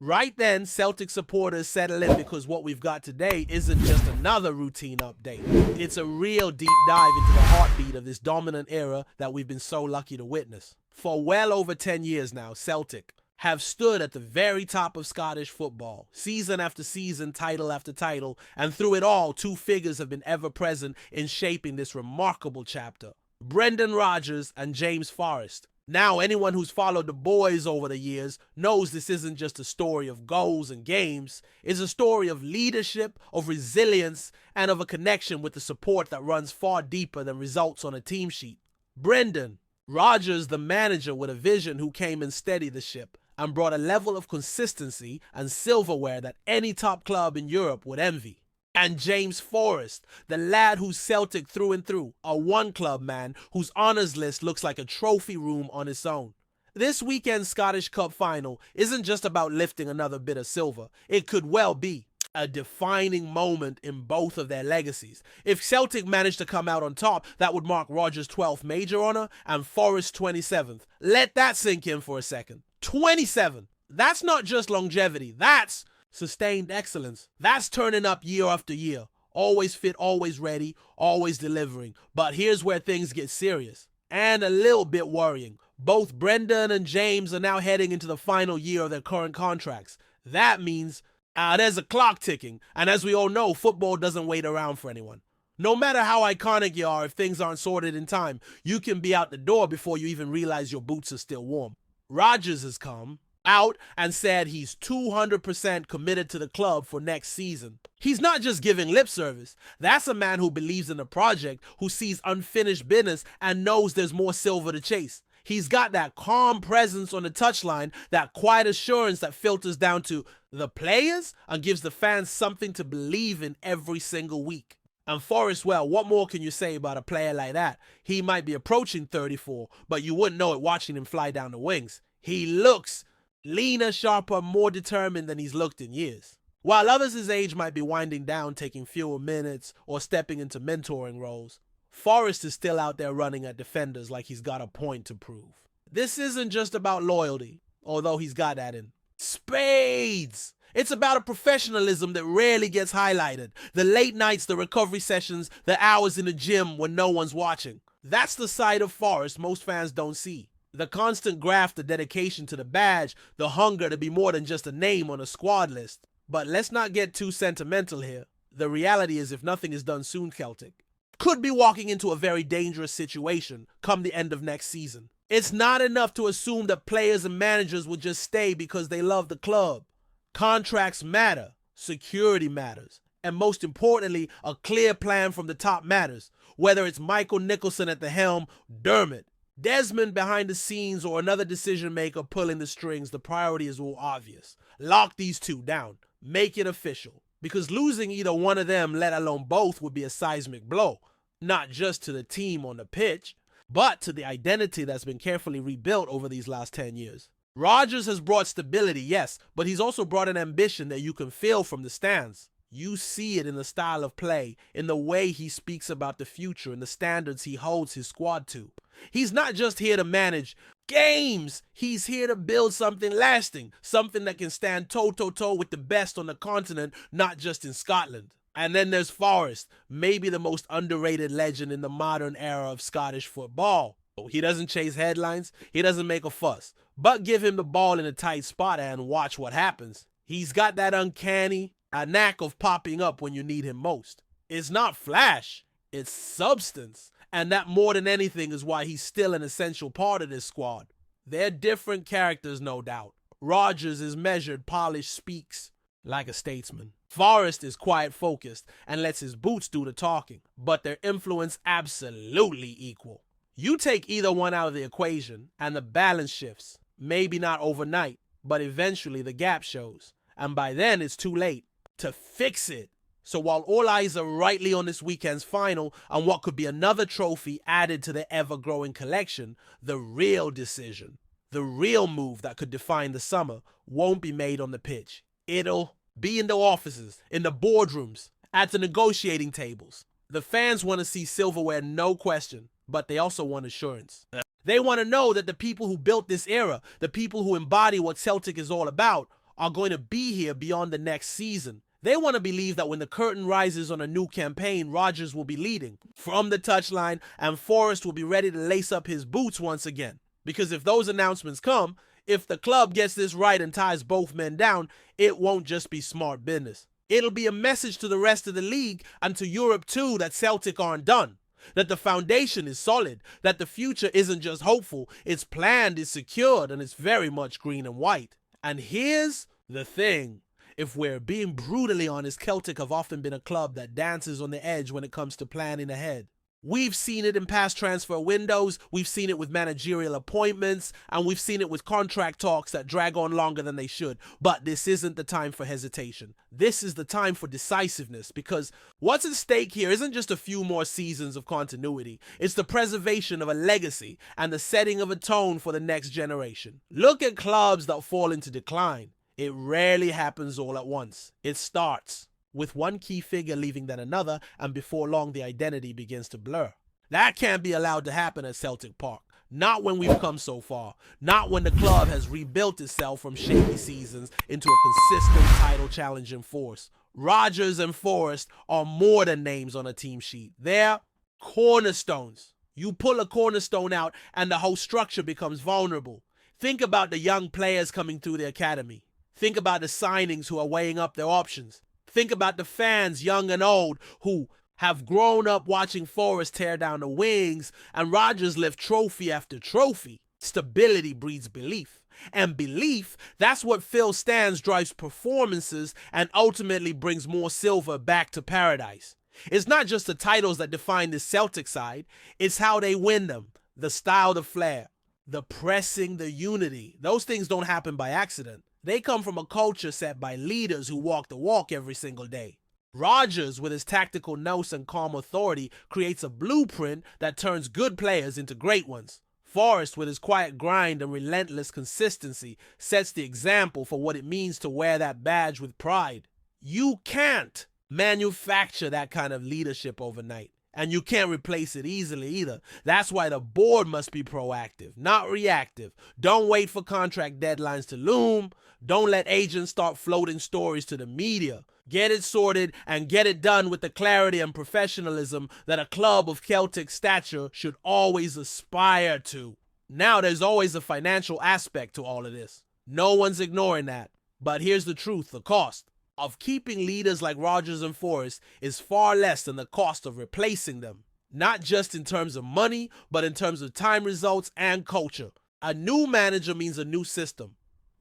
Right then, Celtic supporters settle in because what we've got today isn't just another routine update. It's a real deep dive into the heartbeat of this dominant era that we've been so lucky to witness. For well over 10 years now, Celtic have stood at the very top of Scottish football, season after season, title after title, and through it all, two figures have been ever present in shaping this remarkable chapter: Brendan Rodgers and James Forrest. Now, anyone who's followed the boys over the years knows this isn't just a story of goals and games. It's a story of leadership, of resilience, and of a connection with the support that runs far deeper than results on a team sheet. Brendan Rodgers, the manager with a vision, who came and steadied the ship and brought a level of consistency and silverware that any top club in Europe would envy. And James Forrest, the lad who's Celtic through and through, a one-club man whose honours list looks like a trophy room on its own. This weekend's Scottish Cup final isn't just about lifting another bit of silver. It could well be a defining moment in both of their legacies. If Celtic managed to come out on top, that would mark Rodgers' 12th major honour and Forrest's 27th. Let that sink in for a second. 27! That's not just longevity, that's sustained excellence. That's turning up year after year. Always fit, always ready, always delivering. But here's where things get serious and a little bit worrying. Both Brendan and James are now heading into the final year of their current contracts. That means there's a clock ticking, and as we all know, football doesn't wait around for anyone. No matter how iconic you are, if things aren't sorted in time, you can be out the door before you even realize your boots are still warm. Rodgers has come out and said he's 200% committed to the club for next season. He's not just giving lip service. That's a man who believes in the project, who sees unfinished business and knows there's more silver to chase. He's got that calm presence on the touchline, that quiet assurance that filters down to the players and gives the fans something to believe in every single week. And Forrest, well, what more can you say about a player like that? He might be approaching 34, but you wouldn't know it watching him fly down the wings. He looks leaner, sharper, more determined than he's looked in years. While others his age might be winding down, taking fewer minutes, or stepping into mentoring roles, Forrest is still out there running at defenders like he's got a point to prove. This isn't just about loyalty, although he's got that in spades. It's about a professionalism that rarely gets highlighted. The late nights, the recovery sessions, the hours in the gym when no one's watching. That's the side of Forrest most fans don't see. The constant graft, the dedication to the badge, the hunger to be more than just a name on a squad list. But let's not get too sentimental here. The reality is, if nothing is done soon, Celtic could be walking into a very dangerous situation come the end of next season. It's not enough to assume that players and managers will just stay because they love the club. Contracts matter, security matters, and most importantly, a clear plan from the top matters. Whether it's Michael Nicholson at the helm, Dermot, Desmond behind the scenes, or another decision maker pulling the strings, the priority is all obvious. Lock these two down. Make it official. Because losing either one of them, let alone both, would be a seismic blow. Not just to the team on the pitch, but to the identity that's been carefully rebuilt over these last 10 years. Rodgers has brought stability, yes, but he's also brought an ambition that you can feel from the stands. You see it in the style of play, in the way he speaks about the future and the standards he holds his squad to. He's not just here to manage games. He's here to build something lasting, something that can stand toe-to-toe with the best on the continent, not just in Scotland. And then there's Forrest, maybe the most underrated legend in the modern era of Scottish football. He doesn't chase headlines, he doesn't make a fuss, but give him the ball in a tight spot and watch what happens. He's got that uncanny, a knack of popping up when you need him most. It's not flash, it's substance. And that more than anything is why he's still an essential part of this squad. They're different characters, no doubt. Rodgers is measured, polished, speaks like a statesman. Forrest is quiet, focused, and lets his boots do the talking. But their influence absolutely equal. You take either one out of the equation, and the balance shifts. Maybe not overnight, but eventually the gap shows. And by then it's too late to fix it. So while all eyes are rightly on this weekend's final and what could be another trophy added to the ever-growing collection, the real decision, the real move that could define the summer won't be made on the pitch. It'll be in the offices, in the boardrooms, at the negotiating tables. The fans want to see silverware, no question, but they also want assurance. They want to know that the people who built this era, the people who embody what Celtic is all about, are going to be here beyond the next season. They want to believe that when the curtain rises on a new campaign, Rodgers will be leading from the touchline and Forrest will be ready to lace up his boots once again. Because if those announcements come, if the club gets this right and ties both men down, it won't just be smart business. It'll be a message to the rest of the league and to Europe too that Celtic aren't done, that the foundation is solid, that the future isn't just hopeful, it's planned, it's secured, and it's very much green and white. And here's the thing. If we're being brutally honest, Celtic have often been a club that dances on the edge when it comes to planning ahead. We've seen it in past transfer windows, we've seen it with managerial appointments, and we've seen it with contract talks that drag on longer than they should. But this isn't the time for hesitation. This is the time for decisiveness, because what's at stake here isn't just a few more seasons of continuity. It's the preservation of a legacy and the setting of a tone for the next generation. Look at clubs that fall into decline. It rarely happens all at once. It starts with one key figure leaving then another, and before long the identity begins to blur. That can't be allowed to happen at Celtic Park. Not when we've come so far. Not when the club has rebuilt itself from shaky seasons into a consistent title-challenging force. Rodgers and Forrest are more than names on a team sheet. They're cornerstones. You pull a cornerstone out and the whole structure becomes vulnerable. Think about the young players coming through the academy. Think about the signings who are weighing up their options. Think about the fans, young and old, who have grown up watching Forrest tear down the wings and Rodgers lift trophy after trophy. Stability breeds belief. And belief, that's what fills stands, drives performances, and ultimately brings more silver back to paradise. It's not just the titles that define the Celtic side, it's how they win them, the style, the flair, the pressing, the unity. Those things don't happen by accident. They come from a culture set by leaders who walk the walk every single day. Rodgers, with his tactical nous and calm authority, creates a blueprint that turns good players into great ones. Forrest, with his quiet grind and relentless consistency, sets the example for what it means to wear that badge with pride. You can't manufacture that kind of leadership overnight. And you can't replace it easily either. That's why the board must be proactive, not reactive. Don't wait for contract deadlines to loom. Don't let agents start floating stories to the media. Get it sorted and get it done with the clarity and professionalism that a club of Celtic stature should always aspire to. Now, there's always a financial aspect to all of this. No one's ignoring that. But here's the truth, the cost of keeping leaders like Rodgers and Forrest is far less than the cost of replacing them. Not just in terms of money, but in terms of time, results, and culture. A new manager means a new system,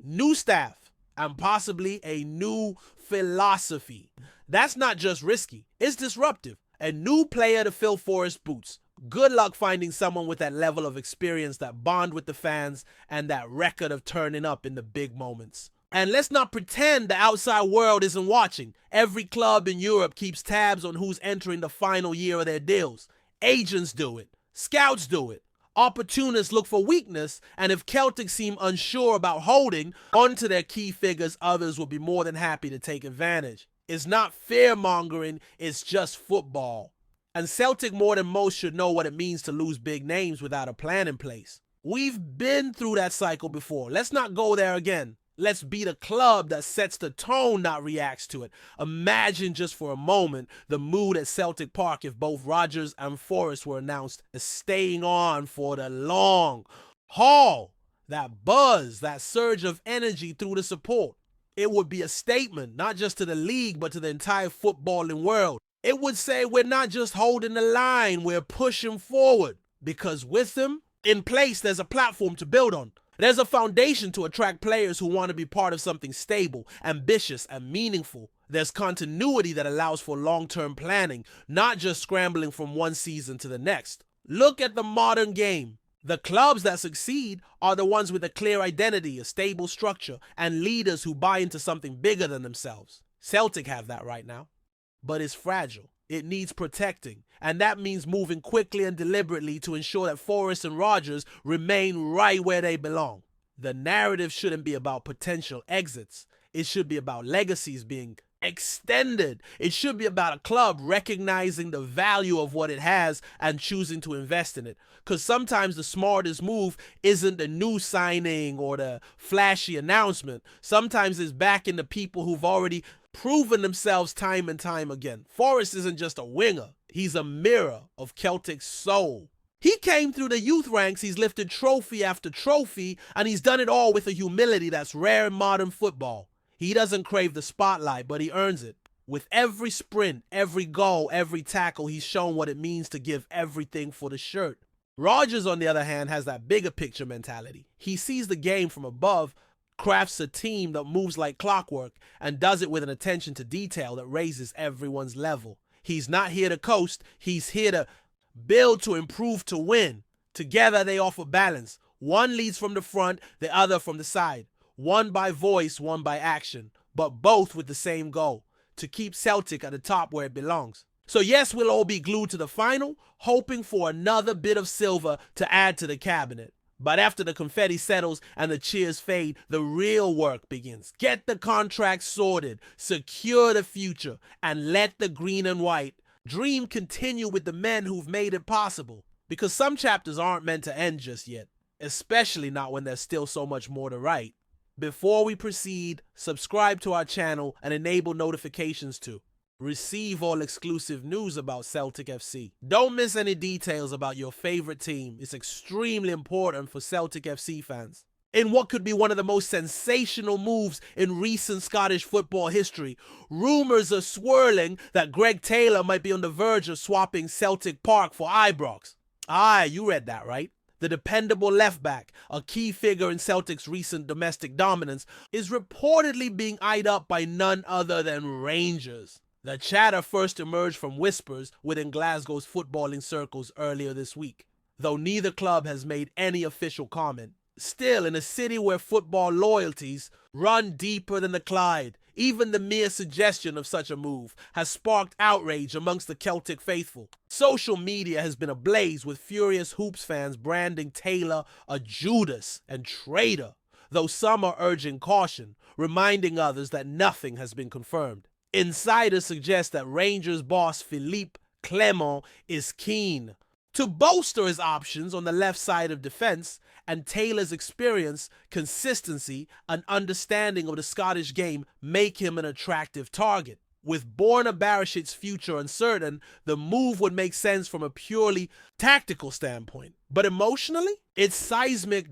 new staff, and possibly a new philosophy. That's not just risky, it's disruptive. A new player to fill Forrest's boots. Good luck finding someone with that level of experience, that bond with the fans, and that record of turning up in the big moments. And let's not pretend the outside world isn't watching. Every club in Europe keeps tabs on who's entering the final year of their deals. Agents do it. Scouts do it. Opportunists look for weakness, and if Celtic seem unsure about holding onto their key figures, others will be more than happy to take advantage. It's not fear-mongering, it's just football. And Celtic more than most should know what it means to lose big names without a plan in place. We've been through that cycle before. Let's not go there again. Let's be the club that sets the tone, not reacts to it. Imagine just for a moment the mood at Celtic Park if both Rodgers and Forrest were announced as staying on for the long haul. That buzz, that surge of energy through the support. It would be a statement, not just to the league, but to the entire footballing world. It would say we're not just holding the line, we're pushing forward. Because with them in place, there's a platform to build on. There's a foundation to attract players who want to be part of something stable, ambitious, and meaningful. There's continuity that allows for long-term planning, not just scrambling from one season to the next. Look at the modern game. The clubs that succeed are the ones with a clear identity, a stable structure, and leaders who buy into something bigger than themselves. Celtic have that right now. But it's fragile. It needs protecting, and that means moving quickly and deliberately to ensure that Forrest and Rodgers remain right where they belong. The narrative shouldn't be about potential exits. It should be about legacies being extended. It should be about a club recognizing the value of what it has and choosing to invest in it. Because sometimes the smartest move isn't the new signing or the flashy announcement. Sometimes it's backing the people who've already proven themselves time and time again. Forrest isn't just a winger. He's a mirror of Celtic's soul. He came through the youth ranks, he's lifted trophy after trophy, and he's done it all with a humility that's rare in modern football. He doesn't crave the spotlight, but he earns it. With every sprint, every goal, every tackle, he's shown what it means to give everything for the shirt. Rodgers, on the other hand, has that bigger picture mentality. He sees the game from above, crafts a team that moves like clockwork, and does it with an attention to detail that raises everyone's level. He's not here to coast, he's here to build, to improve, to win. Together they offer balance. One leads from the front, the other from the side. One by voice, one by action, but both with the same goal, to keep Celtic at the top where it belongs. So yes, we'll all be glued to the final, hoping for another bit of silver to add to the cabinet. But after the confetti settles and the cheers fade, the real work begins. Get the contract sorted, secure the future, and let the green and white dream continue with the men who've made it possible. Because some chapters aren't meant to end just yet, especially not when there's still so much more to write. Before we proceed, subscribe to our channel and enable notifications to receive all exclusive news about Celtic FC. Don't miss any details about your favorite team. It's extremely important for Celtic FC fans. In what could be one of the most sensational moves in recent Scottish football history, rumors are swirling that Greg Taylor might be on the verge of swapping Celtic Park for Ibrox. Aye, you read that right. The dependable left-back, a key figure in Celtic's recent domestic dominance, is reportedly being eyed up by none other than Rangers. The chatter first emerged from whispers within Glasgow's footballing circles earlier this week, though neither club has made any official comment. Still, in a city where football loyalties run deeper than the Clyde, even the mere suggestion of such a move has sparked outrage amongst the Celtic faithful. Social media has been ablaze with furious Hoops fans branding Taylor a Judas and traitor, though some are urging caution, reminding others that nothing has been confirmed. Insiders suggest that Rangers boss Philippe Clement is keen to bolster his options on the left side of defense, and Taylor's experience, consistency, and understanding of the Scottish game make him an attractive target. With Borna Barishic's future uncertain, the move would make sense from a purely tactical standpoint. But emotionally, it's seismic.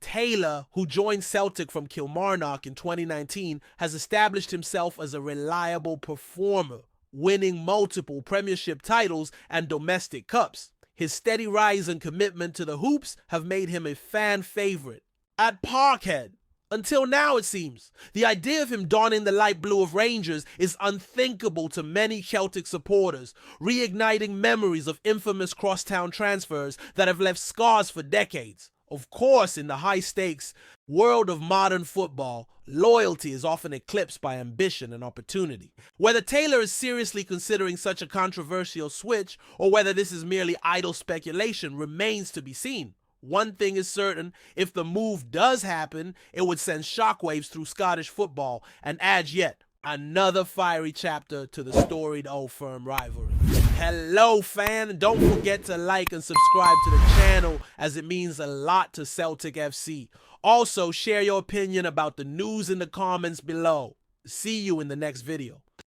Taylor, who joined Celtic from Kilmarnock in 2019, has established himself as a reliable performer, winning multiple Premiership titles and domestic cups. His steady rise and commitment to the Hoops have made him a fan favorite at Parkhead. Until now, it seems. The idea of him donning the light blue of Rangers is unthinkable to many Celtic supporters, reigniting memories of infamous crosstown transfers that have left scars for decades. Of course, in the high-stakes world of modern football, loyalty is often eclipsed by ambition and opportunity. Whether Taylor is seriously considering such a controversial switch, or whether this is merely idle speculation, remains to be seen. One thing is certain, if the move does happen, it would send shockwaves through Scottish football and add yet another fiery chapter to the storied Old Firm rivalry. Hello fan, don't forget to like and subscribe to the channel as it means a lot to Celtic FC. Also, share your opinion about the news in the comments below. See you in the next video.